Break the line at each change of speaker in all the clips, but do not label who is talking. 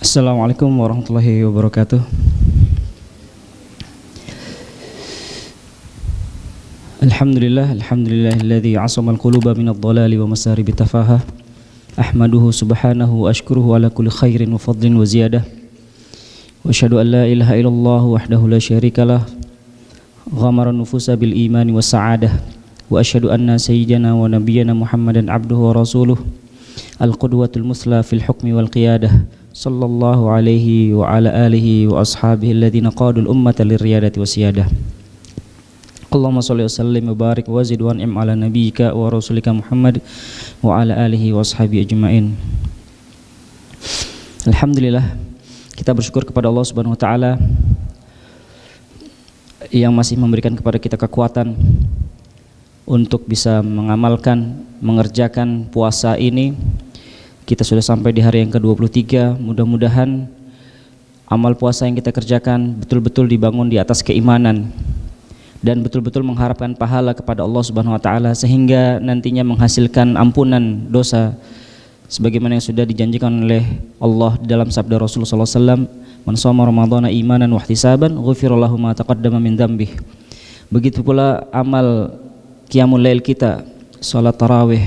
Assalamualaikum warahmatullahi wabarakatuh. Alhamdulillahilladzi 'asama al-quluba minadh dhalali wa masaribi tafaha. Ahmaduhu subhanahu wa ashkuruhu ala kulli khairin wa fadlin wa ziyadah. Wa asyhadu an la ilaha illallah wahdahu la syarikalah. Ghamara nufusa bil imani was sa'adah. Wa asyhadu anna sayyidana wa nabiyyana Muhammadan abduhu wa rasuluh. Al-qudwatul musla fil hukmi wal qiyadah. Sallallahu alaihi wa ala alihi wa ashabihi alladhina qadul ummata lirriyadati wasiyadah. Allahumma salli wa sallim wa barik wa zid wa an'im ala nabiyyika wa rasulika Muhammad wa ala alihi wa ashabihi ajma'in. Alhamdulillah, kita bersyukur kepada Allah Subhanahu wa taala yang masih memberikan kepada kita kekuatan untuk bisa mengamalkan, mengerjakan puasa ini. Kita sudah sampai di hari yang ke-23. Mudah-mudahan amal puasa yang kita kerjakan betul-betul dibangun di atas keimanan dan betul-betul mengharapkan pahala kepada Allah Subhanahu wa taala sehingga nantinya menghasilkan ampunan dosa sebagaimana yang sudah dijanjikan oleh Allah di dalam sabda Rasulullah sallallahu alaihi wasallam, "Man shoma ramadhana imanan wa ihtisaban, ghufira lahu ma taqaddama min dzambih." Begitu pula amal qiyamul lail kita, salat tarawih.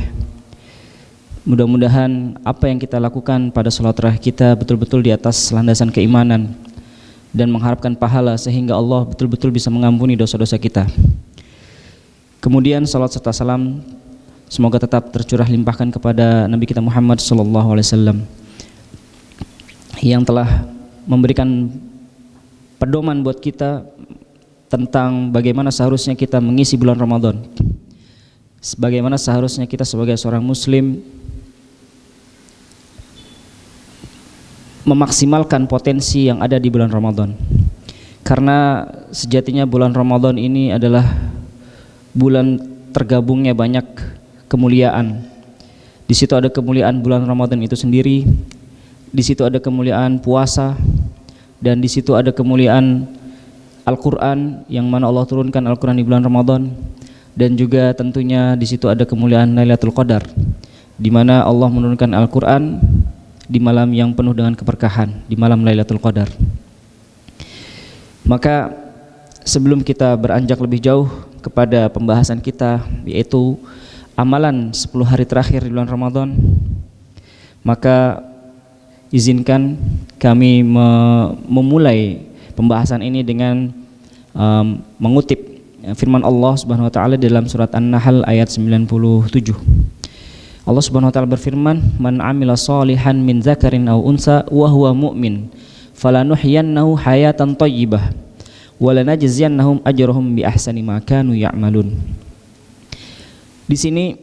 Mudah-mudahan apa yang kita lakukan pada salat tarawih kita betul-betul di atas landasan keimanan dan mengharapkan pahala sehingga Allah betul-betul bisa mengampuni dosa-dosa kita. Kemudian salat serta salam semoga tetap tercurah limpahkan kepada Nabi kita Muhammad sallallahu alaihi wasallam yang telah memberikan pedoman buat kita tentang bagaimana seharusnya kita mengisi bulan Ramadan. Bagaimana seharusnya kita sebagai seorang muslim memaksimalkan potensi yang ada di bulan Ramadan. Karena sejatinya bulan Ramadan ini adalah bulan tergabungnya banyak kemuliaan. Di situ ada kemuliaan bulan Ramadan itu sendiri, di situ ada kemuliaan puasa, dan di situ ada kemuliaan Al-Qur'an yang mana Allah turunkan Al-Qur'an di bulan Ramadan, dan juga tentunya di situ ada kemuliaan Lailatul Qadar di mana Allah menurunkan Al-Qur'an di malam yang penuh dengan keberkahan, di malam Lailatul Qadar. Maka sebelum kita beranjak lebih jauh kepada pembahasan kita, yaitu amalan 10 hari terakhir di bulan Ramadan, maka izinkan kami memulai pembahasan ini dengan mengutip firman Allah Subhanahu wa taala dalam surat An-Nahl ayat 97. Allah Subhanahu wa taala berfirman, "Man 'amila shalihan min dzakarin aw unsa wa huwa mu'min, falanuhyiyannahu hayatan thayyibah wa lanajziyannahum ajrahum bi ahsani ma kanu ya'malun." Di sini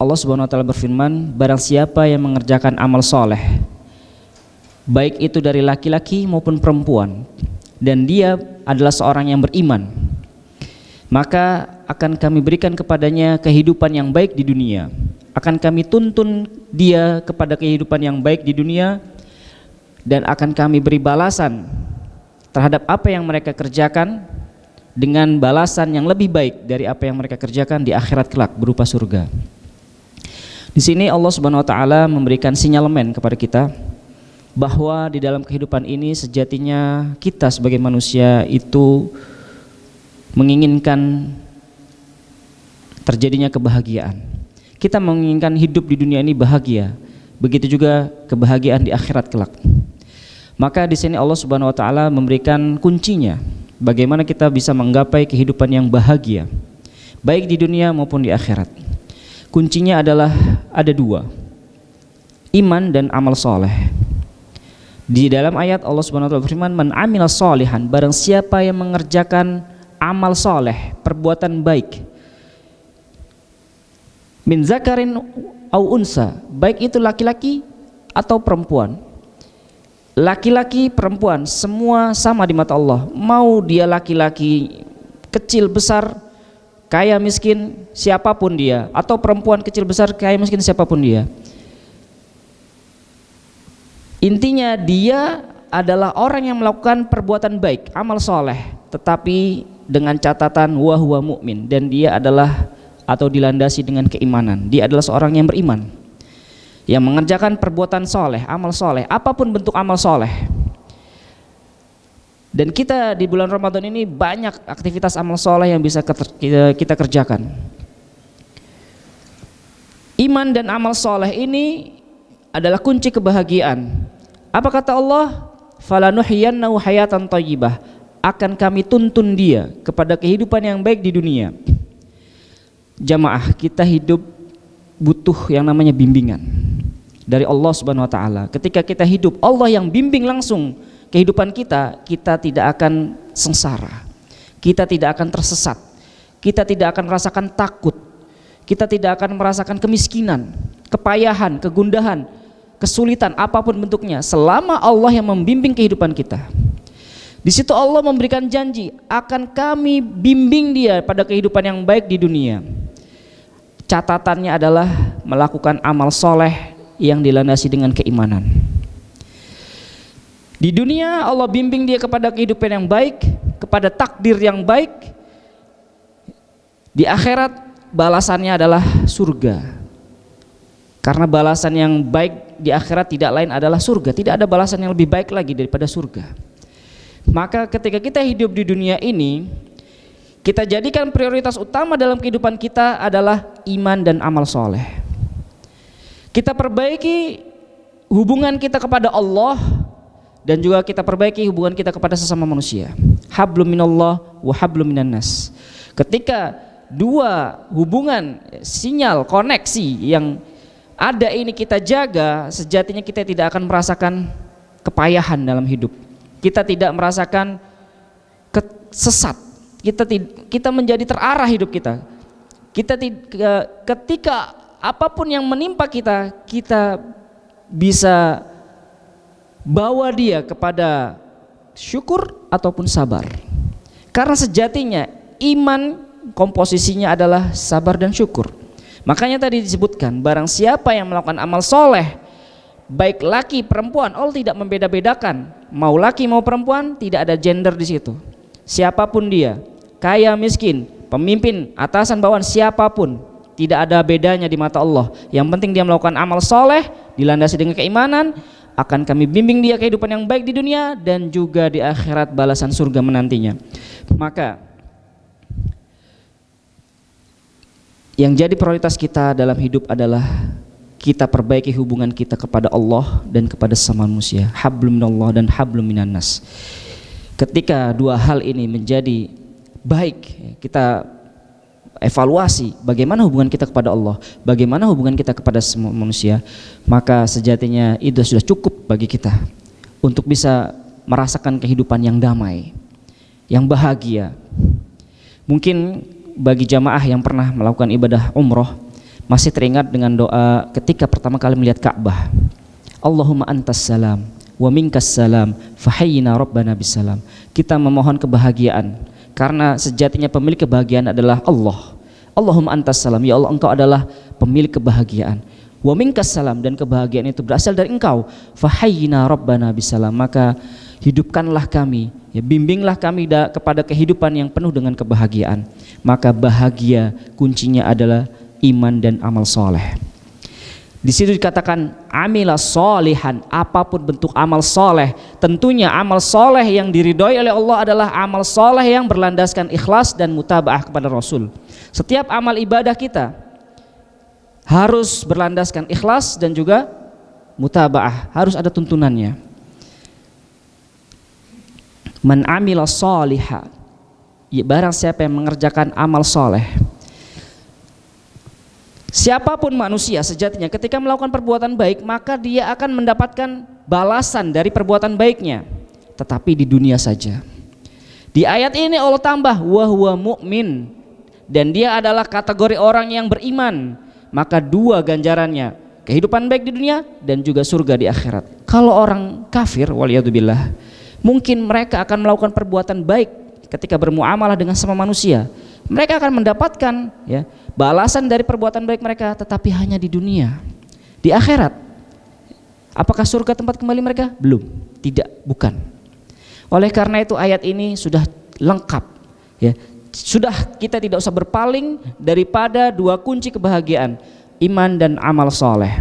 Allah Subhanahu wa taala berfirman, barang siapa yang mengerjakan amal soleh, baik itu dari laki-laki maupun perempuan, dan dia adalah seorang yang beriman, maka akan kami berikan kepadanya kehidupan yang baik di dunia. Akan kami tuntun dia kepada kehidupan yang baik di dunia, dan akan kami beri balasan terhadap apa yang mereka kerjakan dengan balasan yang lebih baik dari apa yang mereka kerjakan di akhirat kelak berupa surga. Di sini Allah Subhanahu wa taala memberikan sinyalemen kepada kita bahwa di dalam kehidupan ini sejatinya kita sebagai manusia itu menginginkan terjadinya kebahagiaan. Kita menginginkan hidup di dunia ini bahagia, begitu juga kebahagiaan di akhirat kelak. Maka di sini Allah Subhanahu wa taala memberikan kuncinya bagaimana kita bisa menggapai kehidupan yang bahagia baik di dunia maupun di akhirat. Kuncinya adalah ada dua, iman dan amal soleh. Di dalam ayat Allah Subhanahu wa taala berfirman, "Man 'amila shalihan", barang siapa yang mengerjakan amal soleh, perbuatan baik, min zakarin au unsa, baik itu laki-laki atau perempuan. Laki-laki, perempuan, semua sama di mata Allah. Mau dia laki-laki kecil besar, kaya miskin, siapapun dia, atau perempuan kecil besar, kaya miskin, siapapun dia. Intinya dia adalah orang yang melakukan perbuatan baik, amal soleh, tetapi dengan catatan wa huwa mu'min, dan dia adalah atau dilandasi dengan keimanan. Dia adalah seorang yang beriman. yang mengerjakan perbuatan soleh, amal soleh, apapun bentuk amal soleh. Dan kita di bulan Ramadan ini banyak aktivitas amal soleh yang bisa kita kerjakan. Iman dan amal soleh ini adalah kunci kebahagiaan. Apa kata Allah? Falanuhyiyannahu hayatan thayyibah. Akan kami tuntun dia kepada kehidupan yang baik di dunia. Jamaah, kita hidup butuh yang namanya bimbingan dari Allah Subhanahu wa taala. Ketika kita hidup, Allah yang bimbing langsung kehidupan kita, kita tidak akan sengsara. Kita tidak akan tersesat. Kita tidak akan merasakan takut. Kita tidak akan merasakan kemiskinan, kepayahan, kegundahan, kesulitan apapun bentuknya selama Allah yang membimbing kehidupan kita. Di situ Allah memberikan janji, akan kami bimbing dia pada kehidupan yang baik di dunia. Catatannya adalah melakukan amal soleh yang dilandasi dengan keimanan. Di dunia Allah bimbing dia kepada kehidupan yang baik, kepada takdir yang baik. Di akhirat balasannya adalah surga. Karena balasan yang baik di akhirat tidak lain adalah surga. Tidak ada balasan yang lebih baik lagi daripada surga. Maka ketika kita hidup di dunia ini, kita jadikan prioritas utama dalam kehidupan kita adalah iman dan amal soleh. Kita perbaiki hubungan kita kepada Allah dan juga kita perbaiki hubungan kita kepada sesama manusia. Hablum minallah wa hablum minan nas. Ketika dua hubungan, sinyal, koneksi yang ada ini kita jaga, sejatinya kita tidak akan merasakan kepayahan dalam hidup. Kita tidak merasakan sesat. Kita menjadi terarah hidup kita. Ketika apapun yang menimpa kita, kita bisa bawa dia kepada syukur ataupun sabar. Karena sejatinya iman komposisinya adalah sabar dan syukur. Makanya tadi disebutkan, barang siapa yang melakukan amal soleh, baik laki perempuan, Allah tidak membeda-bedakan, mau laki mau perempuan, tidak ada gender di situ. Siapapun dia, kaya miskin, pemimpin, atasan bawahan, siapapun, tidak ada bedanya di mata Allah. Yang penting dia melakukan amal soleh, dilandasi dengan keimanan, akan kami bimbing dia kehidupan yang baik di dunia dan juga di akhirat balasan surga menantinya. Maka yang jadi prioritas kita dalam hidup adalah kita perbaiki hubungan kita kepada Allah dan kepada sesama manusia. Hablum minallah dan hablum minan nas. Ketika dua hal ini menjadi baik, kita evaluasi bagaimana hubungan kita kepada Allah, bagaimana hubungan kita kepada semua manusia, maka sejatinya itu sudah cukup bagi kita untuk bisa merasakan kehidupan yang damai, yang bahagia. Mungkin bagi jamaah yang pernah melakukan ibadah umroh masih teringat dengan doa ketika pertama kali melihat Ka'bah. Allahumma antas salam wa minkas salam fahayyina rabbana bisalam. Kita memohon kebahagiaan karena sejatinya pemilik kebahagiaan adalah Allah. Allahumma antas salam, ya Allah engkau adalah pemilik kebahagiaan. Wa minkas salam, dan kebahagiaan itu berasal dari engkau. Fahayyina rabbana bisalam, maka hidupkanlah kami, ya, bimbinglah kami kepada kehidupan yang penuh dengan kebahagiaan. Maka bahagia kuncinya adalah iman dan amal soleh. Di situ dikatakan amila solihan, apapun bentuk amal soleh. Tentunya amal soleh yang diridhoi oleh Allah adalah amal soleh yang berlandaskan ikhlas dan mutabaah kepada Rasul. Setiap amal ibadah kita harus berlandaskan ikhlas dan juga mutabaah, harus ada tuntunannya. Man amila soliha, ya, barang siapa yang mengerjakan amal soleh. Siapapun manusia sejatinya ketika melakukan perbuatan baik, maka dia akan mendapatkan balasan dari perbuatan baiknya, tetapi di dunia saja. Di ayat ini Allah tambah wa huwa mu'min, dan dia adalah kategori orang yang beriman. Maka dua ganjarannya, kehidupan baik di dunia dan juga surga di akhirat. Kalau orang kafir, waliyadzubillah, mungkin mereka akan melakukan perbuatan baik ketika bermuamalah dengan sama manusia. Mereka akan mendapatkan, ya, balasan dari perbuatan baik mereka, tetapi hanya di dunia. Di akhirat, apakah surga tempat kembali mereka? Belum, tidak, bukan. Oleh karena itu ayat ini sudah lengkap, ya. Sudah kita tidak usah berpaling daripada dua kunci kebahagiaan, iman dan amal soleh.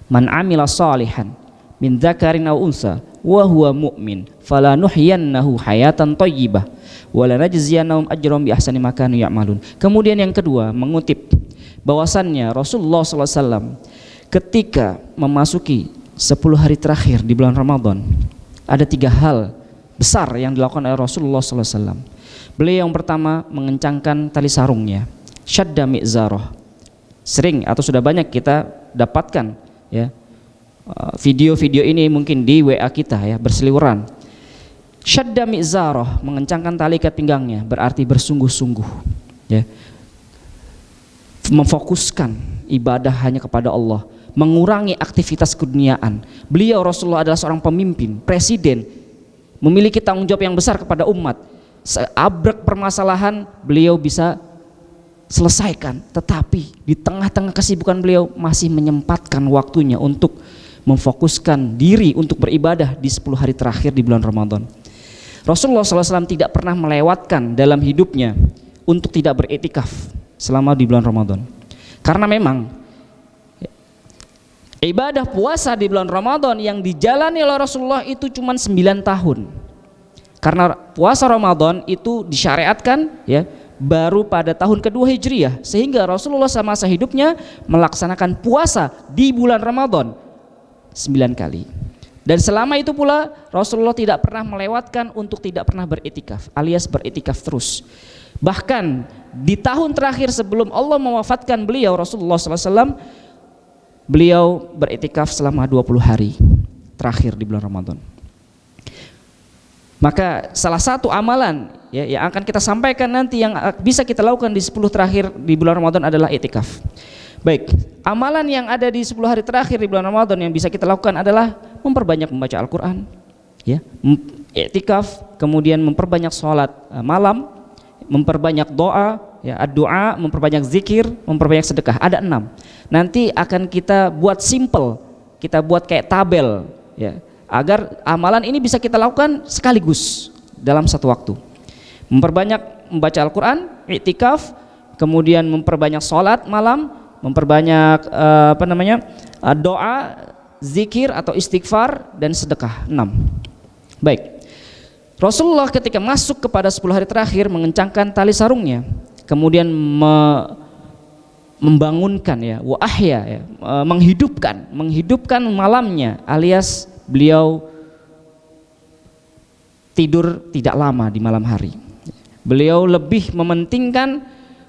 Man amila salihan min dzakarin aw unsa wa huwa mu'min falanuhyiyannahu hayatan thayyibah wa lanajziyannahum ajrahum bi ahsani ma kanu ya'malun. Kemudian yang kedua mengutip bahwasannya Rasulullah SAW ketika memasuki 10 hari terakhir di bulan Ramadan, ada 3 hal besar yang dilakukan oleh Rasulullah SAW. Beliau yang pertama mengencangkan tali sarungnya, syadda mi'zarah. Sering atau sudah banyak kita dapatkan ya video-video ini mungkin di WA kita ya, berseliweran. Syadda mi'zarah, mengencangkan tali ikat pinggangnya, berarti bersungguh-sungguh ya, memfokuskan ibadah hanya kepada Allah, mengurangi aktivitas keduniaan. Beliau Rasulullah adalah seorang pemimpin, presiden, memiliki tanggung jawab yang besar kepada umat. Seabrek permasalahan beliau bisa selesaikan, tetapi di tengah-tengah kesibukan beliau masih menyempatkan waktunya untuk memfokuskan diri untuk beribadah di 10 hari terakhir di bulan Ramadan. Rasulullah SAW tidak pernah melewatkan dalam hidupnya untuk tidak beriktikaf selama di bulan Ramadan. Karena memang ibadah puasa di bulan Ramadan yang dijalani oleh Rasulullah itu cuma 9 tahun. Karena puasa Ramadan itu disyariatkan ya baru pada tahun kedua Hijriyah, sehingga Rasulullah semasa hidupnya melaksanakan puasa di bulan Ramadan 9 kali. Dan selama itu pula Rasulullah tidak pernah melewatkan untuk tidak pernah beriktikaf, alias beriktikaf terus. Bahkan di tahun terakhir sebelum Allah mewafatkan beliau, Rasulullah SAW, beliau beriktikaf selama 20 hari terakhir di bulan Ramadan. Maka salah satu amalan ya, yang akan kita sampaikan nanti yang bisa kita lakukan di 10 terakhir di bulan Ramadan adalah iktikaf. Baik, amalan yang ada di 10 hari terakhir di bulan Ramadan yang bisa kita lakukan adalah memperbanyak membaca Al-Quran ya, iktikaf, kemudian memperbanyak sholat malam, memperbanyak doa ya, ad-doa, memperbanyak zikir, memperbanyak sedekah. Ada 6. Nanti akan kita buat simple, kita buat kayak tabel ya, agar amalan ini bisa kita lakukan sekaligus dalam satu waktu. Memperbanyak membaca Al-Quran, iktikaf, kemudian memperbanyak sholat malam, memperbanyak doa, zikir atau istighfar, dan sedekah. 6. Baik, Rasulullah ketika masuk kepada 10 hari terakhir mengencangkan tali sarungnya, kemudian membangunkan ya, wa ahya ya, menghidupkan malamnya, alias beliau tidur tidak lama di malam hari. Beliau lebih mementingkan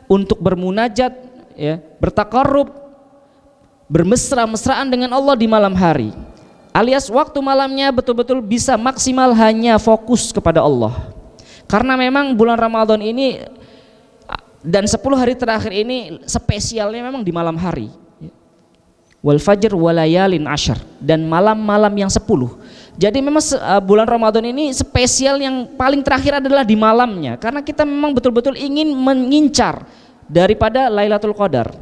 untuk bermunajat ya, bertakarrub, bermesra-mesraan dengan Allah di malam hari, alias waktu malamnya betul-betul bisa maksimal hanya fokus kepada Allah. Karena memang bulan Ramadan ini dan 10 hari terakhir ini spesialnya memang di malam hari. Wal fajr walayalin ashar, dan malam-malam yang 10. Jadi memang bulan Ramadan ini spesial yang paling terakhir adalah di malamnya, karena kita memang betul-betul ingin mengincar daripada Lailatul Qadar,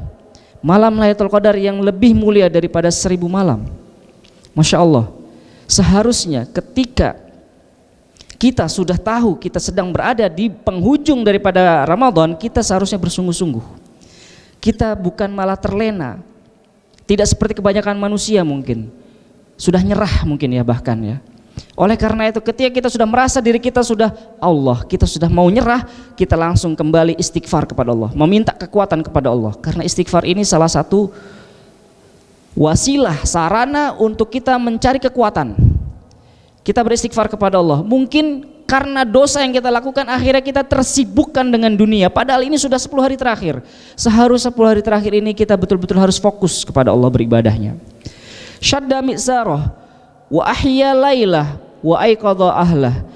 malam Lailatul Qadar yang lebih mulia daripada 1000 malam. Masya Allah, seharusnya ketika kita sudah tahu kita sedang berada di penghujung daripada Ramadan, kita seharusnya bersungguh-sungguh. Kita bukan malah terlena, tidak seperti kebanyakan manusia mungkin sudah nyerah mungkin ya, bahkan ya. Oleh karena itu ketika kita sudah merasa diri kita sudah kita sudah mau nyerah, kita langsung kembali istighfar kepada Allah, meminta kekuatan kepada Allah. Karena istighfar ini salah satu wasilah, sarana untuk kita mencari kekuatan. Kita beristighfar kepada Allah. Mungkin karena dosa yang kita lakukan akhirnya kita tersibukkan dengan dunia, padahal ini sudah 10 hari terakhir. Seharusnya 10 hari terakhir ini kita betul-betul harus fokus kepada Allah beribadahnya. Syadda mi'zarah wa ahya lailah wa aiqadha ahlah.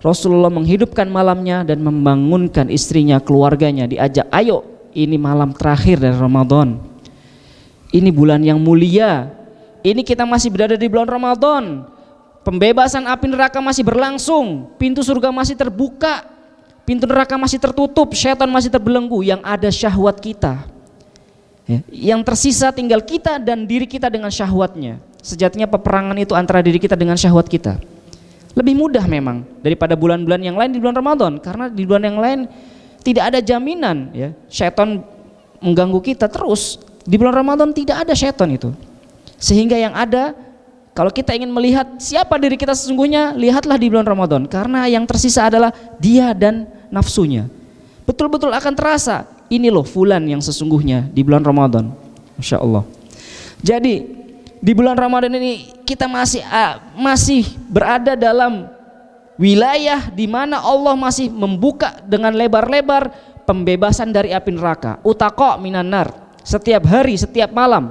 Rasulullah menghidupkan malamnya dan membangunkan istrinya, keluarganya, diajak, ayo ini malam terakhir dari Ramadan, ini bulan yang mulia, ini kita masih berada di bulan Ramadan, pembebasan api neraka masih berlangsung, pintu surga masih terbuka, pintu neraka masih tertutup, syaitan masih terbelenggu, yang ada syahwat kita ya, yang tersisa tinggal kita dan diri kita dengan syahwatnya. Sejatinya peperangan itu antara diri kita dengan syahwat kita. Lebih mudah memang daripada bulan-bulan yang lain di bulan Ramadan, karena di bulan yang lain tidak ada jaminan ya, syaitan mengganggu kita terus. Di bulan Ramadan tidak ada syaitan itu. Sehingga yang ada, kalau kita ingin melihat siapa diri kita sesungguhnya, lihatlah di bulan Ramadan, karena yang tersisa adalah dia dan nafsunya. Betul-betul akan terasa, ini loh fulan yang sesungguhnya di bulan Ramadan. Masya Allah. Jadi di bulan Ramadan ini kita masih berada dalam wilayah di mana Allah masih membuka dengan lebar-lebar pembebasan dari api neraka. Utaqa minan nar. Setiap hari, setiap malam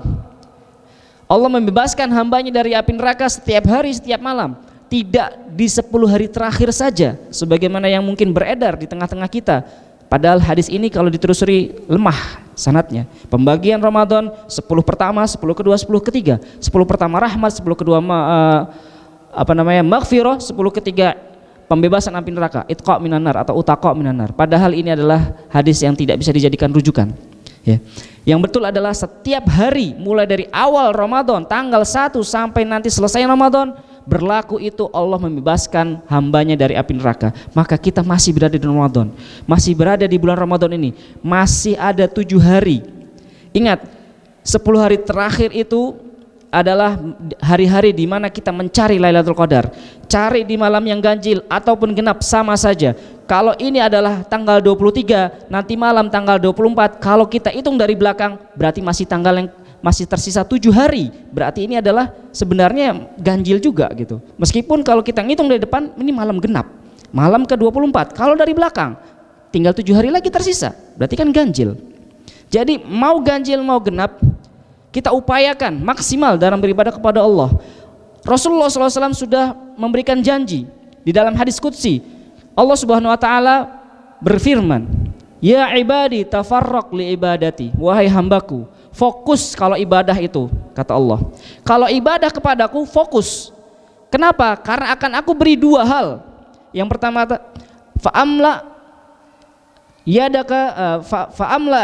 Allah membebaskan hambanya dari api neraka setiap hari, setiap malam. Tidak di 10 hari terakhir saja sebagaimana yang mungkin beredar di tengah-tengah kita. Padahal hadis ini kalau ditelusuri lemah sanadnya. Pembagian Ramadan 10 pertama, 10 kedua, 10 ketiga. 10 pertama rahmat, 10 kedua maghfirah, 10 ketiga pembebasan api neraka, itqa minan nar atau utaqa minan nar. Padahal ini adalah hadis yang tidak bisa dijadikan rujukan. Ya. Yang betul adalah setiap hari mulai dari awal Ramadan tanggal 1 sampai nanti selesai Ramadan berlaku itu Allah membebaskan hambanya dari api neraka. Maka kita masih berada di Ramadan, masih berada di bulan Ramadan ini, masih ada 7 hari. Ingat, 10 hari terakhir itu adalah hari-hari di mana kita mencari Lailatul Qadar. Cari di malam yang ganjil ataupun genap sama saja. Kalau ini adalah tanggal 23, nanti malam tanggal 24, kalau kita hitung dari belakang berarti masih tanggal yang masih tersisa 7 hari. Berarti ini adalah sebenarnya ganjil juga gitu. Meskipun kalau kita ngitung dari depan ini malam genap, malam ke-24. Kalau dari belakang tinggal 7 hari lagi tersisa, berarti kan ganjil. Jadi mau ganjil mau genap, kita upayakan maksimal dalam beribadah kepada Allah. Rasulullah SAW sudah memberikan janji di dalam hadis qudsi. Allah Subhanahu wa taala berfirman, "Ya ibadi tafarraq li ibadati." Wahai hambaku, fokus kalau ibadah itu, kata Allah. Kalau ibadah kepadaku fokus. Kenapa? Karena akan aku beri 2 hal. Yang pertama, fa'amla yadaka fa'amla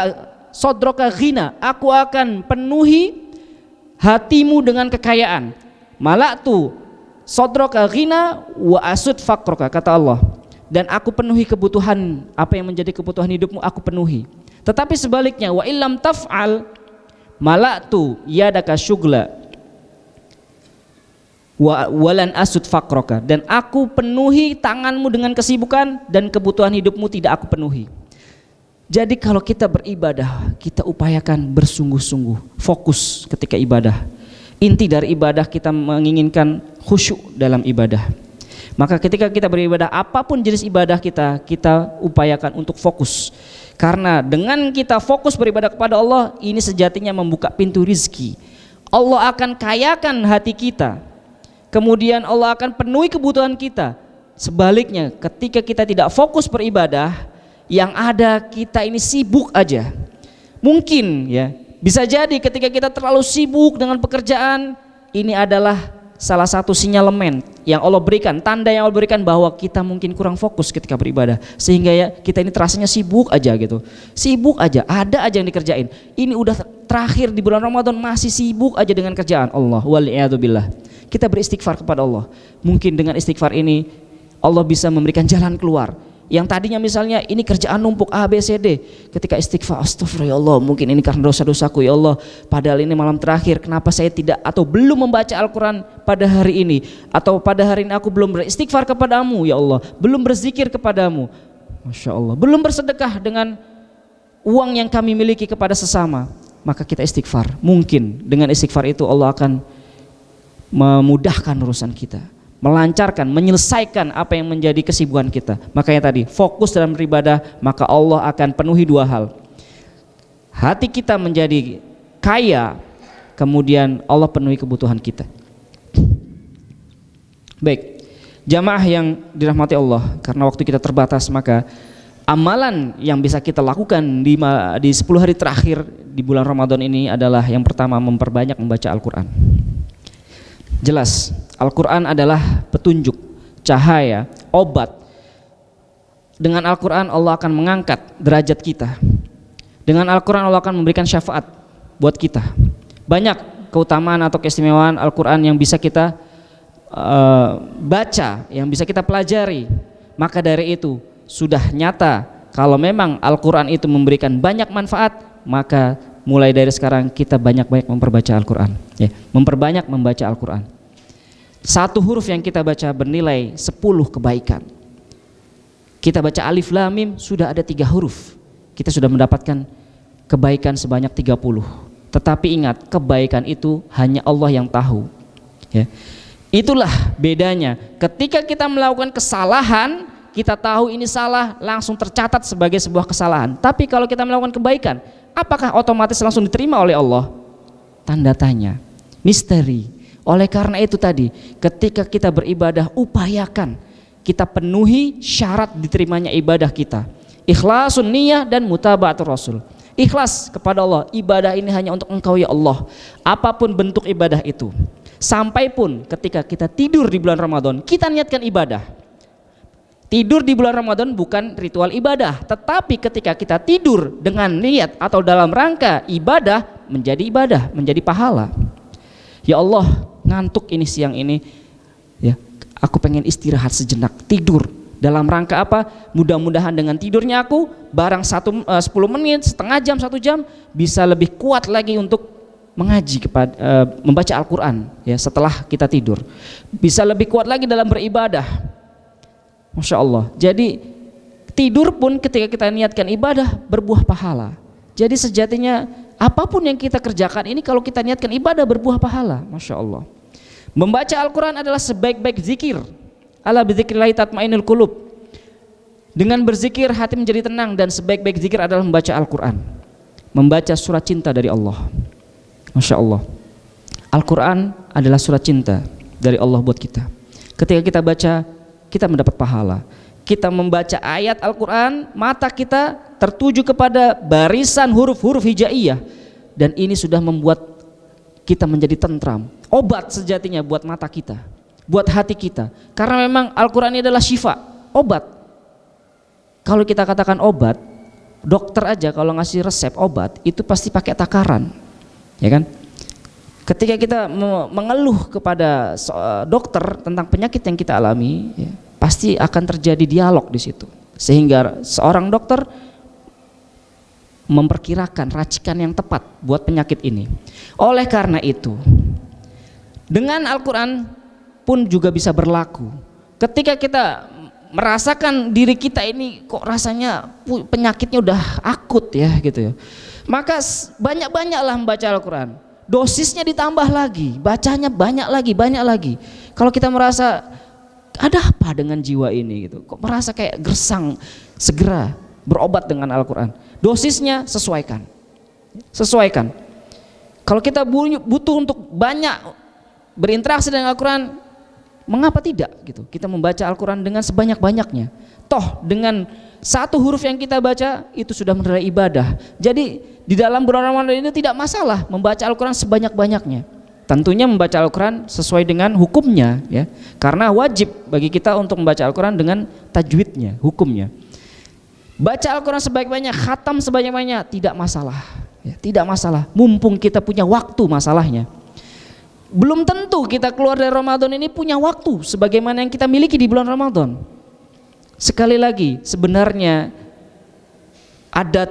sodroka ghina, aku akan penuhi hatimu dengan kekayaan. Malaktu sodroka ghina wa asud faqroka, kata Allah. Dan aku penuhi kebutuhan, apa yang menjadi kebutuhan hidupmu aku penuhi. Tetapi sebaliknya, wa illam taf'al malaktu yadaka syugla walan asud faqroka, dan aku penuhi tanganmu dengan kesibukan dan kebutuhan hidupmu tidak aku penuhi. Jadi kalau kita beribadah, kita upayakan bersungguh-sungguh, fokus ketika ibadah. Inti dari ibadah kita menginginkan khusyuk dalam ibadah. Maka ketika kita beribadah, apapun jenis ibadah kita upayakan untuk fokus. Karena dengan kita fokus beribadah kepada Allah, ini sejatinya membuka pintu rizki. Allah akan kayakan hati kita. Kemudian Allah akan penuhi kebutuhan kita. Sebaliknya, ketika kita tidak fokus beribadah, yang ada kita ini sibuk aja. Mungkin ya, bisa jadi ketika kita terlalu sibuk dengan pekerjaan, ini adalah salah satu sinyalemen yang Allah berikan, tanda yang Allah berikan bahwa kita mungkin kurang fokus ketika beribadah, sehingga ya kita ini terasanya sibuk aja gitu. Sibuk aja, ada aja yang dikerjain. Ini udah terakhir di bulan Ramadan masih sibuk aja dengan kerjaan. Allah wal'iyadzubillah. Kita beristighfar kepada Allah. Mungkin dengan istighfar ini Allah bisa memberikan jalan keluar. Yang tadinya misalnya ini kerjaan numpuk A, B, C, D, ketika istighfar, astagfirullah ya Allah, mungkin ini karena dosa-dosaku ya Allah, padahal ini malam terakhir, kenapa saya tidak atau belum membaca Al-Quran pada hari ini, atau pada hari ini aku belum beristighfar kepadamu ya Allah, belum berzikir kepadamu, Masya Allah, belum bersedekah dengan uang yang kami miliki kepada sesama. Maka kita istighfar. Mungkin dengan istighfar itu Allah akan memudahkan urusan kita, melancarkan, menyelesaikan apa yang menjadi kesibukan kita. Makanya tadi fokus dalam beribadah, maka Allah akan penuhi 2 hal. Hati kita menjadi kaya, kemudian Allah penuhi kebutuhan kita. Baik, jamaah yang dirahmati Allah, karena waktu kita terbatas, maka amalan yang bisa kita lakukan di 10 hari terakhir di bulan Ramadan ini adalah yang pertama, memperbanyak membaca Al-Quran. Jelas, Al-Quran adalah petunjuk, cahaya, obat. Dengan Al-Quran Allah akan mengangkat derajat kita. Dengan Al-Quran Allah akan memberikan syafaat buat kita. Banyak keutamaan atau keistimewaan Al-Quran yang bisa kita baca, yang bisa kita pelajari. Maka dari itu sudah nyata kalau memang Al-Quran itu memberikan banyak manfaat, maka mulai dari sekarang kita banyak-banyak memperbaca Al-Quran, ya, memperbanyak membaca Al-Quran. Satu huruf yang kita baca bernilai 10 kebaikan. Kita baca alif lam mim sudah ada 3 huruf, kita sudah mendapatkan kebaikan sebanyak 30. Tetapi ingat, kebaikan itu hanya Allah yang tahu, ya. Itulah bedanya. Ketika kita melakukan kesalahan, kita tahu ini salah, langsung tercatat sebagai sebuah kesalahan. Tapi kalau kita melakukan kebaikan, apakah otomatis langsung diterima oleh Allah? Tanda tanya, misteri. Oleh karena itu tadi, ketika kita beribadah, upayakan kita penuhi syarat diterimanya ibadah kita. Ikhlasun niyah dan mutaba'atur rasul. Ikhlas kepada Allah, ibadah ini hanya untuk Engkau ya Allah. Apapun bentuk ibadah itu. Sampai pun ketika kita tidur di bulan Ramadan, kita niatkan ibadah. Tidur di bulan Ramadan bukan ritual ibadah, tetapi ketika kita tidur dengan niat atau dalam rangka ibadah, menjadi pahala. Ya Allah, ngantuk ini siang ini, ya, aku pengen istirahat sejenak, tidur. Dalam rangka apa? Mudah-mudahan dengan tidurnya aku barang 10 menit, setengah jam, 1 jam bisa lebih kuat lagi untuk mengaji membaca Al-Quran, ya, setelah kita tidur. Bisa lebih kuat lagi dalam beribadah. Masya Allah. Jadi tidur pun ketika kita niatkan ibadah berbuah pahala. Jadi sejatinya apapun yang kita kerjakan ini kalau kita niatkan ibadah berbuah pahala. Masya Allah. Membaca Al-Quran adalah sebaik-baik zikir. Ala bidzikrillahi tatmainnul qulub. Dengan berzikir hati menjadi tenang, dan sebaik-baik zikir adalah membaca Al-Quran. Membaca surat cinta dari Allah. Masya Allah. Al-Quran adalah surat cinta dari Allah buat kita. Ketika kita baca, kita mendapat pahala. Kita membaca ayat Al-Quran, mata kita tertuju kepada barisan huruf-huruf hijaiyah, dan ini sudah membuat kita menjadi tentram. Obat sejatinya buat mata kita, buat hati kita. Karena memang Al-Quran ini adalah syifa, obat. Kalau kita katakan obat, dokter aja kalau ngasih resep obat itu pasti pakai takaran, ya kan? Ketika kita mengeluh kepada dokter tentang penyakit yang kita alami, ya, pasti akan terjadi dialog di situ, sehingga seorang dokter memperkirakan racikan yang tepat buat penyakit ini. Oleh karena itu, dengan Al-Quran pun juga bisa berlaku. Ketika kita merasakan diri kita ini kok rasanya penyakitnya udah akut ya gitu ya, maka banyak-banyaklah membaca Al-Quran. Dosisnya ditambah lagi, bacanya banyak lagi. Kalau kita merasa ada apa dengan jiwa ini gitu, kok merasa kayak gersang, segera berobat dengan Al-Quran. Dosisnya sesuaikan. Kalau kita butuh untuk banyak berinteraksi dengan Al-Quran, mengapa tidak gitu? Kita membaca Al-Quran dengan sebanyak-banyaknya. Toh dengan satu huruf yang kita baca itu sudah menilai ibadah. Jadi di dalam bulan Ramadan ini tidak masalah membaca Al-Quran sebanyak-banyaknya. Tentunya membaca Al-Quran sesuai dengan hukumnya, ya. Karena wajib bagi kita untuk membaca Al-Quran dengan tajwidnya, hukumnya. Baca Al-Quran sebaik-banyaknya, khatam sebanyak-banyaknya, tidak masalah, ya, tidak masalah. Mumpung kita punya waktu masalahnya. Belum tentu kita keluar dari Ramadan ini punya waktu sebagaimana yang kita miliki di bulan Ramadan. Sekali lagi, sebenarnya ada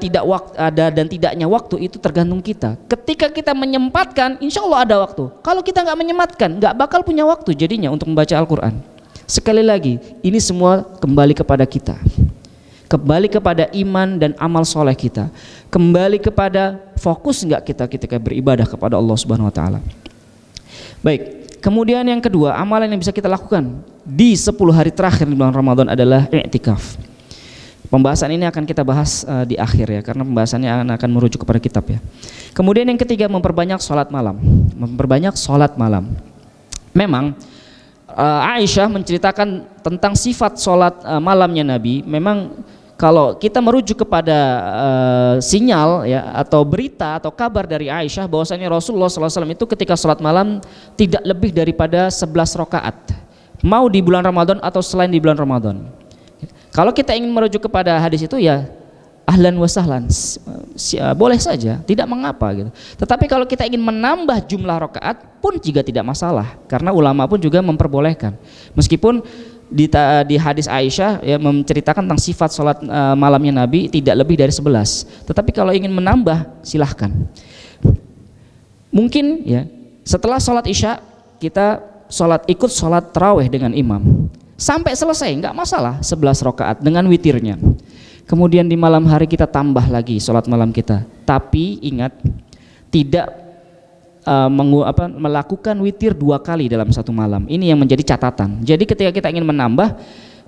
dan tidaknya waktu itu tergantung kita. Ketika kita menyempatkan, insya Allah ada waktu. Kalau kita nggak menyempatkan, nggak bakal punya waktu jadinya untuk membaca Al-Quran. Sekali lagi, ini semua kembali kepada kita, kembali kepada iman dan amal soleh kita, kembali kepada fokus nggak kita ketika beribadah kepada Allah Subhanahu Wa Taala. Baik, kemudian yang kedua, amalan yang bisa kita lakukan di 10 hari terakhir di bulan Ramadan adalah i'tikaf. Pembahasan ini akan kita bahas di akhir ya, karena pembahasannya akan merujuk kepada kitab ya. Kemudian yang ketiga, memperbanyak sholat malam. Memang Aisyah menceritakan tentang sifat sholat malamnya Nabi. Memang kalau kita merujuk kepada sinyal ya, atau berita atau kabar dari Aisyah bahwasanya Rasulullah SAW itu ketika sholat malam tidak lebih daripada 11 rakaat, mau di bulan Ramadan atau selain di bulan Ramadan. Kalau kita ingin merujuk kepada hadis itu ya ahlan wa sahlan, boleh saja, tidak mengapa gitu. Tetapi kalau kita ingin menambah jumlah rakaat pun juga tidak masalah, karena ulama pun juga memperbolehkan. Meskipun di hadis Aisyah ya menceritakan tentang sifat sholat malamnya Nabi tidak lebih dari 11. Tetapi kalau ingin menambah silahkan. Mungkin ya setelah sholat Isya kita ikut sholat tarawih dengan imam sampai selesai, nggak masalah, 11 rakaat dengan witirnya. Kemudian di malam hari kita tambah lagi sholat malam kita. Tapi ingat, tidak melakukan witir 2 kali dalam satu malam. Ini yang menjadi catatan. Jadi ketika kita ingin menambah,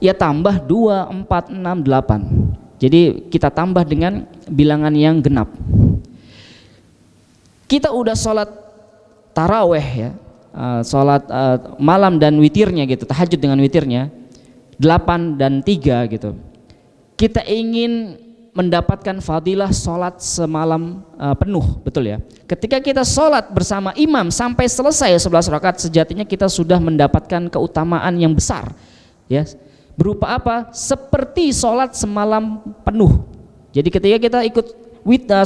ya tambah 2, 4, 6, 8. Jadi kita tambah dengan bilangan yang genap. Kita udah sholat taraweh ya, sholat malam dan witirnya gitu, tahajud dengan witirnya 8 dan 3 gitu. Kita ingin mendapatkan fadilah sholat semalam penuh, betul ya. Ketika kita sholat bersama imam sampai selesai 11 rakaat, sejatinya kita sudah mendapatkan keutamaan yang besar ya. Berupa apa? Seperti sholat semalam penuh. Jadi ketika kita ikut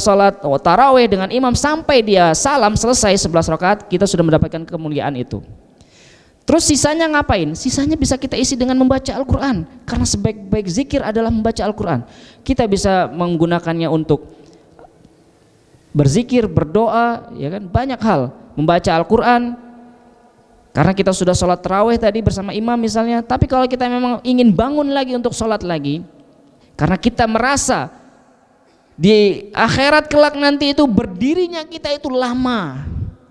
sholat taraweh dengan imam sampai dia salam selesai 11 rakaat, kita sudah mendapatkan kemuliaan itu. Terus sisanya ngapain? Sisanya bisa kita isi dengan membaca Al-Quran, karena sebaik-baik zikir adalah membaca Al-Quran. Kita bisa menggunakannya untuk berzikir, berdoa, ya kan, banyak hal. Membaca Al-Quran, karena kita sudah sholat taraweh tadi bersama imam misalnya. Tapi kalau kita memang ingin bangun lagi untuk sholat lagi, karena kita merasa di akhirat kelak nanti itu berdirinya kita itu lama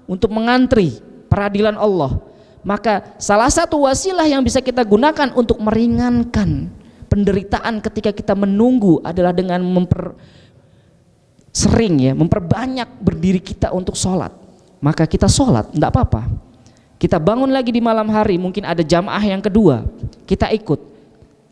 untuk mengantri peradilan Allah, maka salah satu wasilah yang bisa kita gunakan untuk meringankan penderitaan ketika kita menunggu adalah dengan memperbanyak berdiri kita untuk sholat. Maka kita sholat, enggak apa-apa. Kita bangun lagi di malam hari, mungkin ada jamaah yang kedua, kita ikut.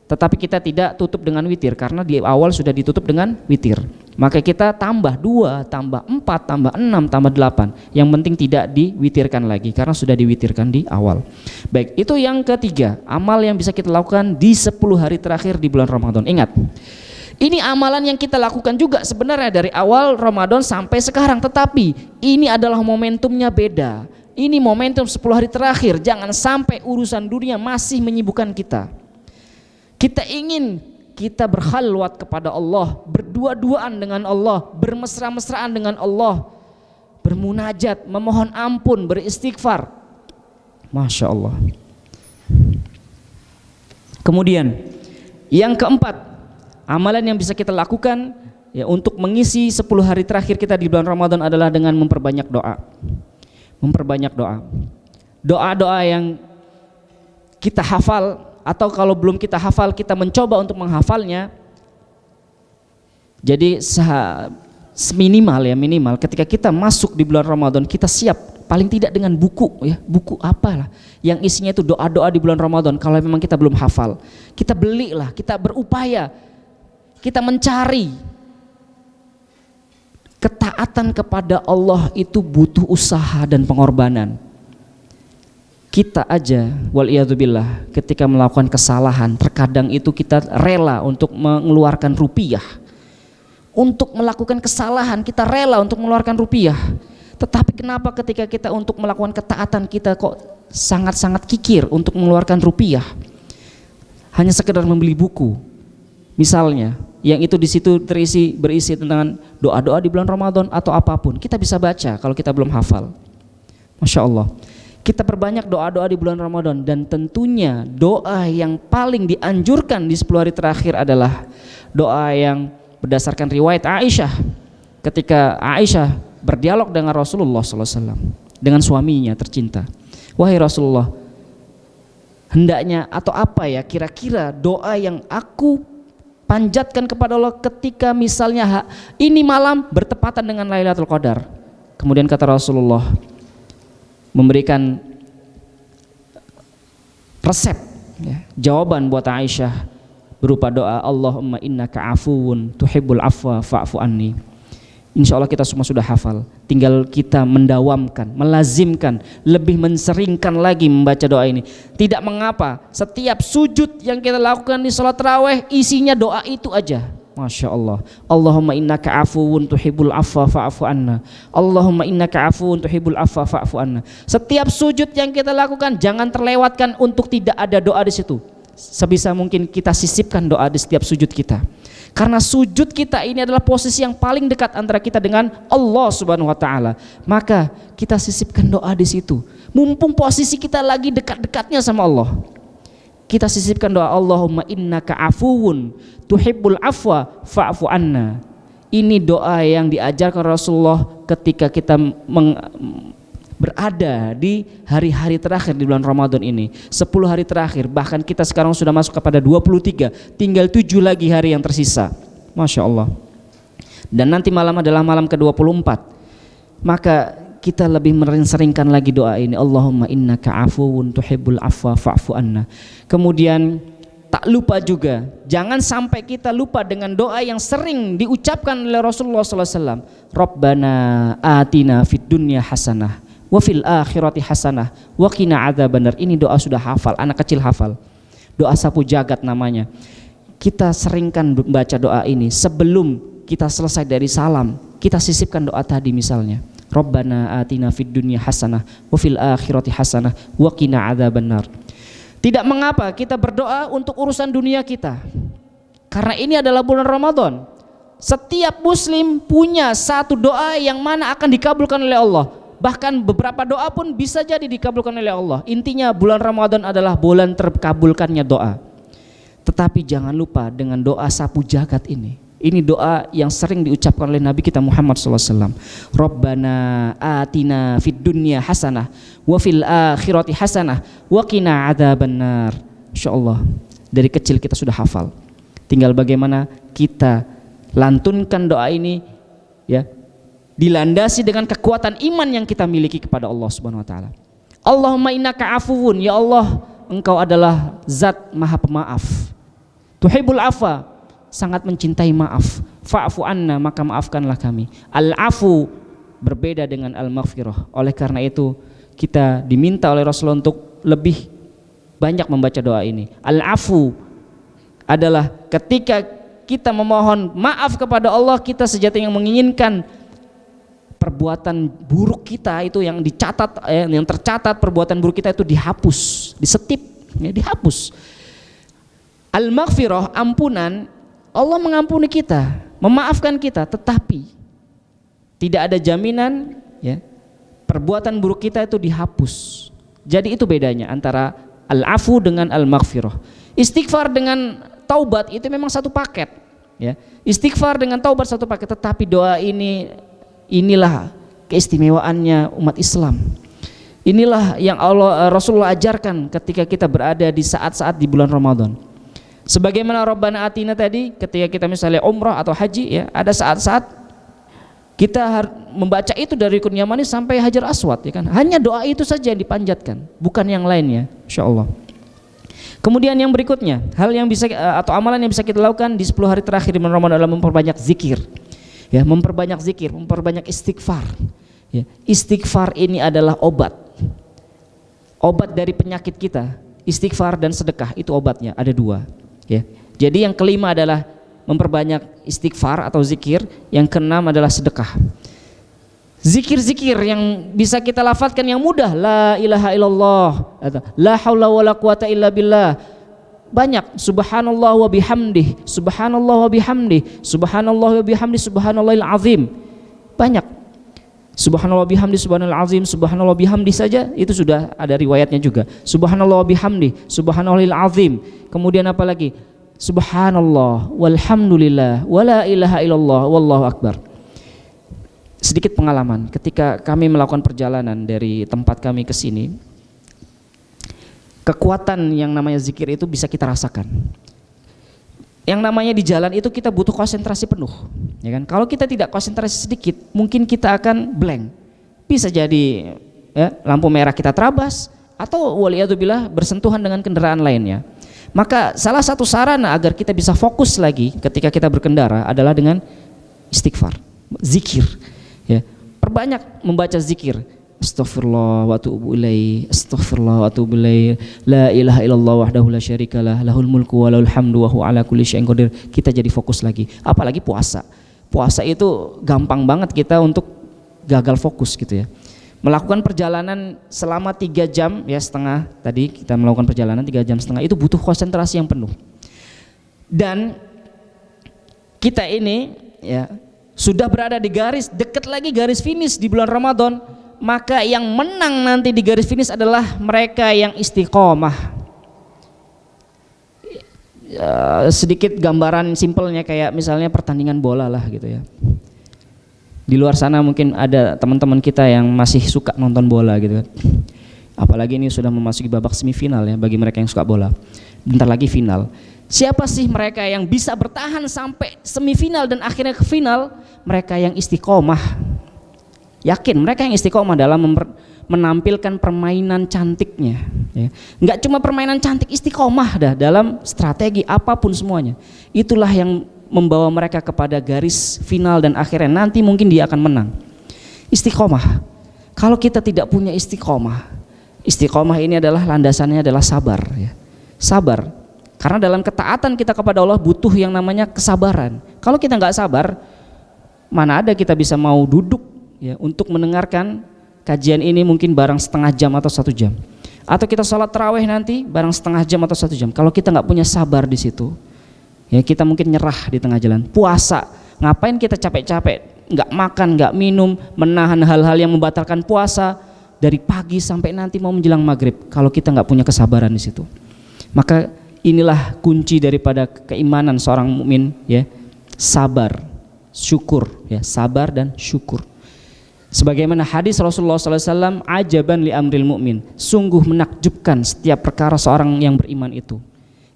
Tetapi kita tidak tutup dengan witir, karena di awal sudah ditutup dengan witir. Maka kita tambah 2, tambah 4, tambah 6, tambah 8. Yang penting tidak diwitirkan lagi, karena sudah diwitirkan di awal. Baik, itu yang ketiga, amal yang bisa kita lakukan di 10 hari terakhir di bulan Ramadan. Ingat, ini amalan yang kita lakukan juga sebenarnya dari awal Ramadan sampai sekarang. Tetapi ini adalah momentumnya beda. Ini momentum 10 hari terakhir. Jangan sampai urusan dunia masih menyibukkan kita. Kita ingin kita berkhalwat kepada Allah, berdua-duaan dengan Allah, bermesra-mesraan dengan Allah, bermunajat, memohon ampun, beristighfar. Masya Allah. Kemudian yang keempat, amalan yang bisa kita lakukan ya untuk mengisi 10 hari terakhir kita di bulan Ramadan adalah dengan memperbanyak doa. Memperbanyak doa. Doa-doa yang kita hafal, atau kalau belum kita hafal, kita mencoba untuk menghafalnya. Jadi minimal ketika kita masuk di bulan Ramadan, kita siap paling tidak dengan buku ya, buku apalah yang isinya itu doa-doa di bulan Ramadan. Kalau memang kita belum hafal, kita belilah, kita berupaya, kita mencari. Ketaatan kepada Allah itu butuh usaha dan pengorbanan. Kita aja waliyadzubillah ketika melakukan kesalahan, terkadang itu kita rela untuk mengeluarkan rupiah. Untuk melakukan kesalahan kita rela untuk mengeluarkan rupiah. Tetapi kenapa ketika kita untuk melakukan ketaatan kita kok sangat-sangat kikir untuk mengeluarkan rupiah? Hanya sekedar membeli buku misalnya, yang itu di situ berisi tentang doa-doa di bulan Ramadan atau apapun, kita bisa baca kalau kita belum hafal. Masya Allah. Kita perbanyak doa-doa di bulan Ramadan, dan tentunya doa yang paling dianjurkan di 10 hari terakhir adalah doa yang berdasarkan riwayat Aisyah. Ketika Aisyah berdialog dengan Rasulullah SAW, dengan suaminya tercinta, wahai Rasulullah, hendaknya atau apa ya kira-kira doa yang aku panjatkan kepada Allah ketika misalnya ini malam bertepatan dengan Lailatul Qadar. Kemudian kata Rasulullah, memberikan resep ya, jawaban buat Aisyah berupa doa, Allahumma innaka afuwun tuhibbul afwa fa'fu anni. Insya Allah kita semua sudah hafal, tinggal kita mendawamkan, melazimkan, lebih menseringkan lagi membaca doa ini. Tidak mengapa, setiap sujud yang kita lakukan di sholat tarawih isinya doa itu aja. Masya Allah. Allahumma innaka afuwun tuhibbul afwa fa'fu anna. Allahumma innaka afuwun tuhibbul afwa fa'fu anna. Setiap sujud yang kita lakukan jangan terlewatkan untuk tidak ada doa di situ. sebisa mungkin kita sisipkan doa di setiap sujud kita. Karena sujud kita ini adalah posisi yang paling dekat antara kita dengan Allah Subhanahu wa taala. Maka kita sisipkan doa di situ. Mumpung posisi kita lagi dekat-dekatnya sama Allah. Kita sisipkan doa, Allahumma innaka afuwun tuhibbul afwa fa'fu anna. Ini doa yang diajarkan Rasulullah ketika kita berada di hari-hari terakhir di bulan Ramadan ini, 10 hari terakhir, bahkan kita sekarang sudah masuk kepada 23, tinggal 7 lagi hari yang tersisa. Masya Allah. Dan nanti malam adalah malam ke-24. Maka kita lebih meringkan lagi doa ini, Allahumma innaka afuwun tuhibbul afwa fa'fu anna. Kemudian tak lupa juga, jangan sampai kita lupa dengan doa yang sering diucapkan oleh Rasulullah SAW. Rabbana atina fid dunya hasanah wa fil akhirati hasanah wa qina adzabannar. Ini doa sudah hafal, anak kecil hafal. Doa sapu jagat namanya. Kita seringkan baca doa ini sebelum kita selesai dari salam. Kita sisipkan doa tadi misalnya. Rabbana atina fid dunya hasanah wa fil akhirati hasanah wa qina adzabannar. Tidak mengapa kita berdoa untuk urusan dunia kita. Karena ini adalah bulan Ramadan. Setiap muslim punya satu doa yang mana akan dikabulkan oleh Allah. Bahkan beberapa doa pun bisa jadi dikabulkan oleh Allah. Intinya bulan Ramadan adalah bulan terkabulkannya doa. Tetapi jangan lupa dengan doa sapu jagat ini. Ini doa yang sering diucapkan oleh Nabi kita Muhammad SAW. Rabbana atina fid dunya hasanah wa fil akhirati hasanah wa qina adzabannar. Insyaallah dari kecil kita sudah hafal. Tinggal bagaimana kita lantunkan doa ini, ya, dilandasi dengan kekuatan iman yang kita miliki kepada Allah Subhanahu wa taala. Allahumma innaka afuwun, ya Allah, Engkau adalah zat maha pemaaf. Tuhibbul afwa, sangat mencintai maaf. Fa'fu anna, maka maafkanlah kami. Al-afu berbeda dengan al-maghfirah. Oleh karena itu kita diminta oleh Rasulullah untuk lebih banyak membaca doa ini. Al-afu adalah ketika kita memohon maaf kepada Allah, kita sejatinya menginginkan perbuatan buruk kita itu yang dicatat, yang tercatat perbuatan buruk kita itu dihapus, disetip, ya, dihapus. Al-maghfirah, ampunan, Allah mengampuni kita, memaafkan kita, tetapi tidak ada jaminan, ya, perbuatan buruk kita itu dihapus. Jadi itu bedanya antara al-afu dengan al-maghfirah. Istighfar dengan taubat itu memang satu paket, ya. Istighfar dengan taubat satu paket, tetapi doa ini, inilah keistimewaannya umat Islam. Inilah yang Rasulullah ajarkan ketika kita berada di saat-saat di bulan Ramadan. Sebagaimana Rabbana atina tadi, ketika kita misalnya umrah atau haji, ya, ada saat-saat kita membaca itu dari Rukun Yamani sampai Hajar Aswad, ya kan? Hanya doa itu saja yang dipanjatkan, bukan yang lainnya, insyaallah. Kemudian yang berikutnya, hal yang bisa atau amalan yang bisa kita lakukan di 10 hari terakhir di bulan Ramadan adalah memperbanyak zikir. Ya, memperbanyak zikir, memperbanyak istighfar. Ya, istighfar ini adalah obat. Obat dari penyakit kita. Istighfar dan sedekah itu obatnya, ada dua. Ya. Jadi yang kelima adalah memperbanyak istighfar atau zikir, yang keenam adalah sedekah. Zikir-zikir yang bisa kita lafadzkan yang mudah, la ilaha illallah, la haula wala quwata illa billah. Banyak, subhanallah wa bihamdih, subhanallah wa bihamdih, subhanallah wa bihamdih, subhanallahil azim. Banyak. Subhanallah wa bihamdih, subhanallahil azim, subhanallah wa bihamdih saja itu sudah ada riwayatnya juga. Subhanallah wa bihamdih, subhanallahil azim. Kemudian apa lagi? Subhanallah walhamdulillah wala ilaha illallah wallahu akbar. Sedikit pengalaman ketika kami melakukan perjalanan dari tempat kami ke sini, kekuatan yang namanya zikir itu bisa kita rasakan. Yang namanya di jalan itu kita butuh konsentrasi penuh, ya kan? Kalau kita tidak konsentrasi sedikit, mungkin kita akan blank. Bisa jadi, ya, lampu merah kita terabas atau waliyadzubillah bersentuhan dengan kendaraan lainnya. Maka salah satu sarana agar kita bisa fokus lagi ketika kita berkendara adalah dengan istighfar, zikir. Ya, perbanyak membaca zikir. Astaghfirullah wa atubu ilaih, astaghfirullah wa atubu ilaih, la ilaha illallah wahdahu la syarikalah, lahul mulku wa lahul hamdu wa huwa ala kulli syai'in qadir. Kita jadi fokus lagi. Apalagi puasa. Puasa itu gampang banget kita untuk gagal fokus gitu, ya. Melakukan perjalanan selama 3 jam ya setengah, tadi kita melakukan perjalanan 3 jam setengah, itu butuh konsentrasi yang penuh. Dan kita ini ya sudah berada di garis, dekat lagi garis finish di bulan Ramadan, maka yang menang nanti di garis finish adalah mereka yang istiqomah. Sedikit gambaran simpelnya kayak misalnya pertandingan bola lah gitu ya. Di luar sana mungkin ada teman-teman kita yang masih suka nonton bola gitu kan. Apalagi ini sudah memasuki babak semifinal ya bagi mereka yang suka bola. Bentar lagi final. Siapa sih mereka yang bisa bertahan sampai semifinal dan akhirnya ke final? Mereka yang istiqomah. Yakin mereka yang istiqomah dalam menampilkan permainan cantiknya ya. Enggak cuma permainan cantik, istiqomah dah dalam strategi apapun semuanya. Itulah yang membawa mereka kepada garis final dan akhirnya nanti mungkin dia akan menang. Istiqomah. Kalau kita tidak punya istiqomah, istiqomah ini adalah landasannya adalah sabar ya. Sabar. Karena dalam ketaatan kita kepada Allah butuh yang namanya kesabaran. Kalau kita nggak sabar, mana ada kita bisa mau duduk ya untuk mendengarkan kajian ini mungkin barang setengah jam atau 1 jam. Atau kita sholat tarawih nanti barang setengah jam atau 1 jam. Kalau kita nggak punya sabar di situ, ya kita mungkin nyerah di tengah jalan. Puasa, ngapain kita capek-capek, nggak makan, nggak minum, menahan hal-hal yang membatalkan puasa dari pagi sampai nanti mau menjelang maghrib. Kalau kita nggak punya kesabaran di situ, maka inilah kunci daripada keimanan seorang mukmin ya, sabar, syukur ya, sabar dan syukur. Sebagaimana hadis Rasulullah SAW, ajaban li amril mu'min, sungguh menakjubkan setiap perkara seorang yang beriman itu.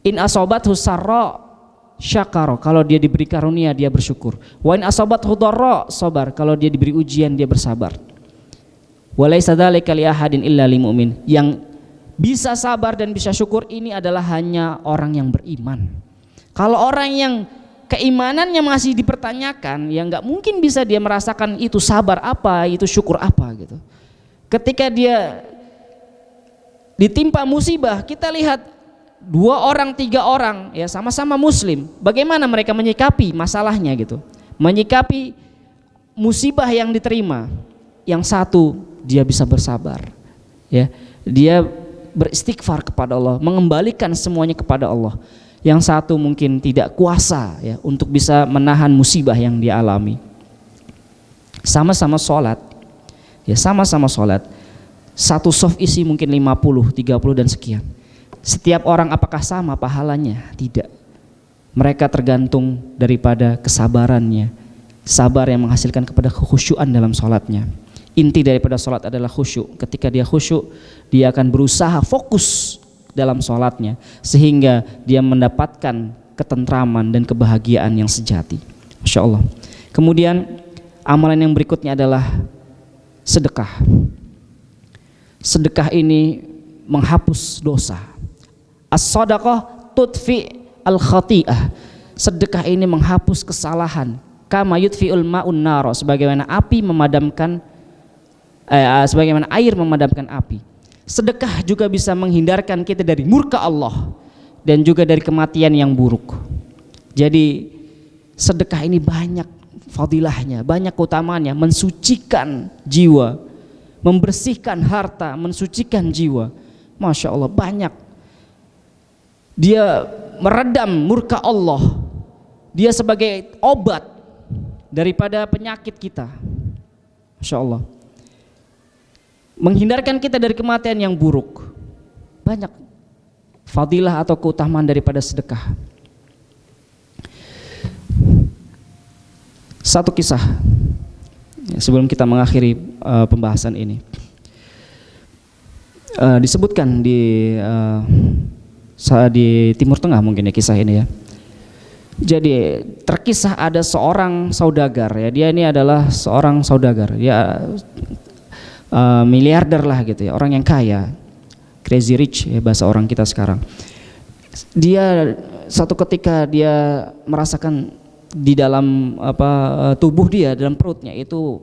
In asobathu sarra syakara, kalau dia diberi karunia dia bersyukur. Wa in asobathu dharra sabar, kalau dia diberi ujian dia bersabar. Wa laisa dzalika li ahadin illa lil mu'min, yang bisa sabar dan bisa syukur ini adalah hanya orang yang beriman. Kalau orang yang keimanannya masih dipertanyakan, ya nggak mungkin bisa dia merasakan itu sabar apa, itu syukur apa gitu. Ketika dia ditimpa musibah, kita lihat 2 orang 3 orang ya sama-sama muslim, bagaimana mereka menyikapi masalahnya gitu, menyikapi musibah yang diterima. Yang satu dia bisa bersabar ya, dia beristighfar kepada Allah, mengembalikan semuanya kepada Allah. Yang satu mungkin tidak kuasa ya untuk bisa menahan musibah yang dia alami. Sama-sama sholat ya, sama-sama sholat, satu shaf isi mungkin 50, 30 dan sekian. Setiap orang apakah sama pahalanya? Tidak. Mereka tergantung daripada kesabarannya. Sabar yang menghasilkan kepada kekhusyuan dalam sholatnya. Inti daripada sholat adalah khusyuk. Ketika dia khusyuk, dia akan berusaha fokus dalam sholatnya sehingga dia mendapatkan ketentraman dan kebahagiaan yang sejati. Masya Allah. Kemudian amalan yang berikutnya adalah sedekah. Sedekah ini menghapus dosa. As-sadaqah tudfi al-khati'ah. Sedekah ini menghapus kesalahan. Kama yudfi'ul ma'un naro, sebagaimana api memadamkan sebagaimana air memadamkan api. Sedekah juga bisa menghindarkan kita dari murka Allah dan juga dari kematian yang buruk. Jadi sedekah ini banyak fadilahnya, banyak keutamaannya, mensucikan jiwa, membersihkan harta, mensucikan jiwa. Masya Allah, banyak. Dia meredam murka Allah, dia sebagai obat daripada penyakit kita. Masya Allah, menghindarkan kita dari kematian yang buruk. Banyak fadilah atau keutamaan daripada sedekah. Satu kisah sebelum kita mengakhiri pembahasan ini. Disebutkan di Timur Tengah mungkin ya kisah ini ya. Jadi terkisah ada seorang saudagar ya, dia ini adalah seorang saudagar ya, miliarder lah gitu ya, orang yang kaya, crazy rich ya bahasa orang kita sekarang. Dia satu ketika dia merasakan di dalam tubuh dia, dalam perutnya itu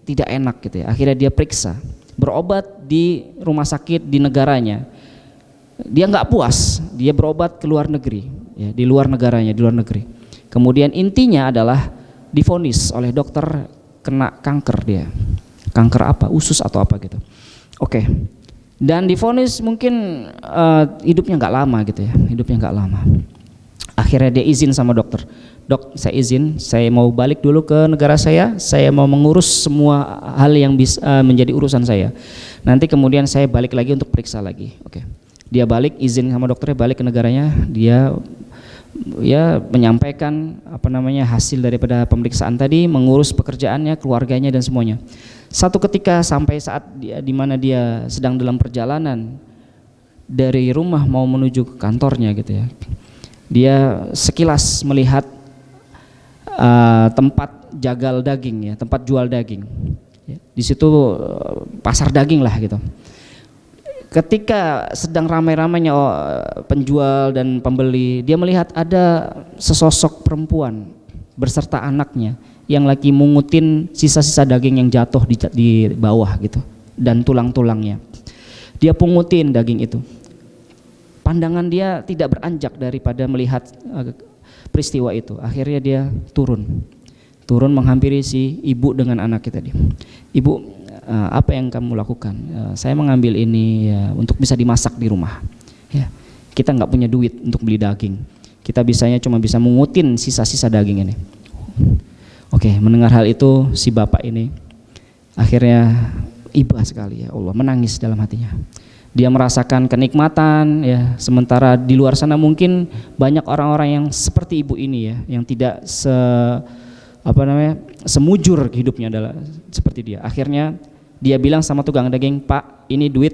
tidak enak gitu ya. Akhirnya dia periksa, berobat di rumah sakit di negaranya. Dia nggak puas, dia berobat ke luar negeri ya, di luar negaranya, di luar negeri. Kemudian intinya adalah divonis oleh dokter kena kanker dia. kanker apa, usus atau apa gitu. Oke. Dan divonis mungkin hidupnya nggak lama gitu ya, hidupnya nggak lama. Akhirnya dia izin sama dokter, dok saya izin, saya mau balik dulu ke negara saya mau mengurus semua hal yang bisa menjadi urusan saya. Nanti kemudian saya balik lagi untuk periksa lagi. Oke. Dia balik, izin sama dokternya, balik ke negaranya, dia ya menyampaikan hasil daripada pemeriksaan tadi, mengurus pekerjaannya, keluarganya dan semuanya. Satu ketika sampai saat di mana dia sedang dalam perjalanan dari rumah mau menuju ke kantornya gitu ya, dia sekilas melihat tempat jagal daging ya, tempat jual daging. Di situ pasar daging lah gitu. Ketika sedang ramai-ramainya penjual dan pembeli, dia melihat ada sesosok perempuan berserta anaknya yang lagi mungutin sisa-sisa daging yang jatuh di bawah gitu dan tulang-tulangnya. Dia pungutin daging itu. Pandangan dia tidak beranjak daripada melihat peristiwa itu. Akhirnya dia turun menghampiri si ibu dengan anaknya tadi. Ibu, apa yang kamu lakukan? Saya mengambil ini ya, untuk bisa dimasak di rumah. Ya, kita nggak punya duit untuk beli daging. Kita cuma bisa mengutin sisa-sisa daging ini. Oke, mendengar hal itu si bapak ini akhirnya iba sekali ya Allah, menangis dalam hatinya. Dia merasakan kenikmatan ya, sementara di luar sana mungkin banyak orang-orang yang seperti ibu ini ya, yang tidak semujur hidupnya adalah seperti dia. Akhirnya dia bilang sama tukang daging, "Pak, ini duit.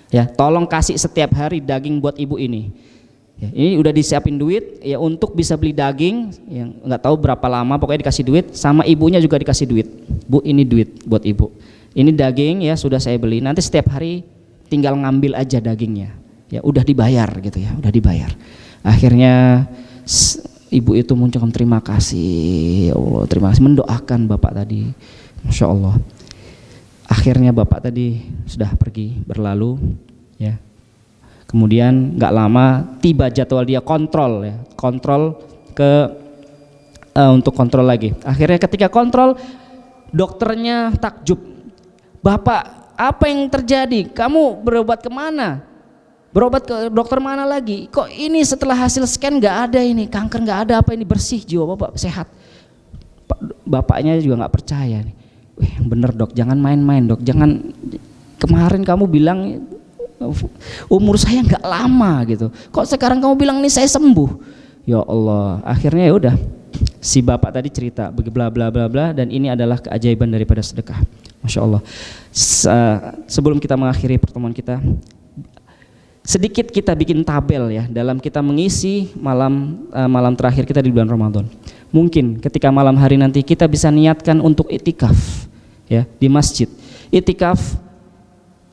Ya, tolong kasih setiap hari daging buat ibu ini." Ya, ini udah disiapin duit ya untuk bisa beli daging yang nggak tahu berapa lama, pokoknya dikasih duit, sama ibunya juga dikasih duit. Bu, ini duit buat ibu. Ini daging ya sudah saya beli. Nanti setiap hari tinggal ngambil aja dagingnya. Ya udah dibayar gitu ya, udah dibayar. Akhirnya ibu itu mengucapkan terima kasih, ya Allah, terima kasih, mendoakan bapak tadi. Masya Allah. Akhirnya bapak tadi sudah pergi berlalu ya. Kemudian nggak lama tiba jadwal dia kontrol untuk kontrol lagi. Akhirnya ketika kontrol, dokternya takjub, "Bapak, apa yang terjadi? Kamu berobat kemana? Berobat ke dokter mana lagi? Kok ini setelah hasil scan nggak ada ini, kanker nggak ada, apa ini bersih, jiwa bapak sehat?" Bapaknya juga nggak percaya nih. Bener dok, jangan main-main dok, jangan, kemarin kamu bilang umur saya nggak lama gitu, kok sekarang kamu bilang nih saya sembuh. Ya Allah, akhirnya ya udah si bapak tadi cerita bla bla bla bla, dan ini adalah keajaiban daripada sedekah. Masya Allah. Sebelum kita mengakhiri pertemuan kita, sedikit kita bikin tabel ya dalam kita mengisi malam terakhir kita di bulan Ramadan. Mungkin ketika malam hari nanti kita bisa niatkan untuk itikaf ya di masjid. Itikaf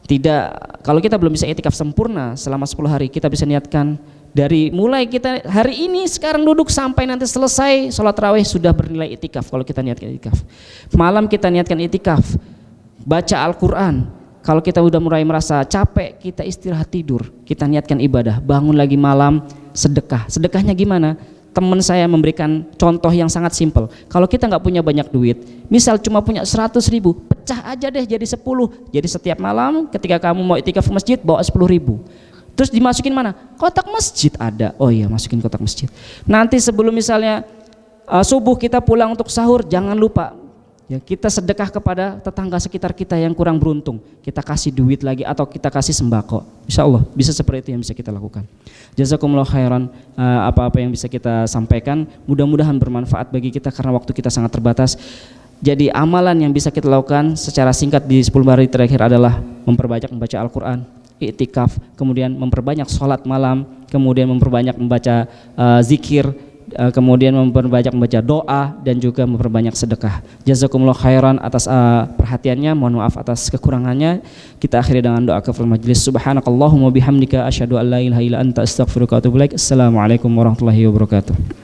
tidak, kalau kita belum bisa itikaf sempurna selama 10 hari, kita bisa niatkan dari mulai kita hari ini sekarang duduk sampai nanti selesai sholat tarawih sudah bernilai itikaf. Kalau kita niatkan itikaf, malam kita niatkan itikaf, baca Al-Quran. Kalau kita udah mulai merasa capek, kita istirahat tidur, kita niatkan ibadah, bangun lagi malam, sedekah. Sedekahnya gimana? Teman saya memberikan contoh yang sangat simpel. Kalau kita nggak punya banyak duit, misal cuma punya 100.000, pecah aja deh jadi 10. Jadi setiap malam ketika kamu mau itikaf ke masjid, bawa 10.000. Terus dimasukin mana? Kotak masjid ada. Oh iya, masukin kotak masjid. Nanti sebelum misalnya subuh kita pulang untuk sahur, jangan lupa ya, kita sedekah kepada tetangga sekitar kita yang kurang beruntung. Kita kasih duit lagi atau kita kasih sembako. Insya Allah bisa seperti itu yang bisa kita lakukan. Jazakumullah khairan, apa-apa yang bisa kita sampaikan mudah-mudahan bermanfaat bagi kita karena waktu kita sangat terbatas. Jadi amalan yang bisa kita lakukan secara singkat di 10 hari terakhir adalah memperbanyak membaca Al-Quran, iktikaf, kemudian memperbanyak sholat malam, kemudian memperbanyak membaca zikir, kemudian memperbanyak membaca doa, dan juga memperbanyak sedekah. Jazakumullah khairan atas perhatiannya, mohon maaf atas kekurangannya. Kita akhiri dengan doa kafaratul majlis. Subhanakallahumma bihamdika asyhadu an la ilaha illa anta astaghfiruka wa atubu ilaik. Assalamualaikum warahmatullahi wabarakatuh.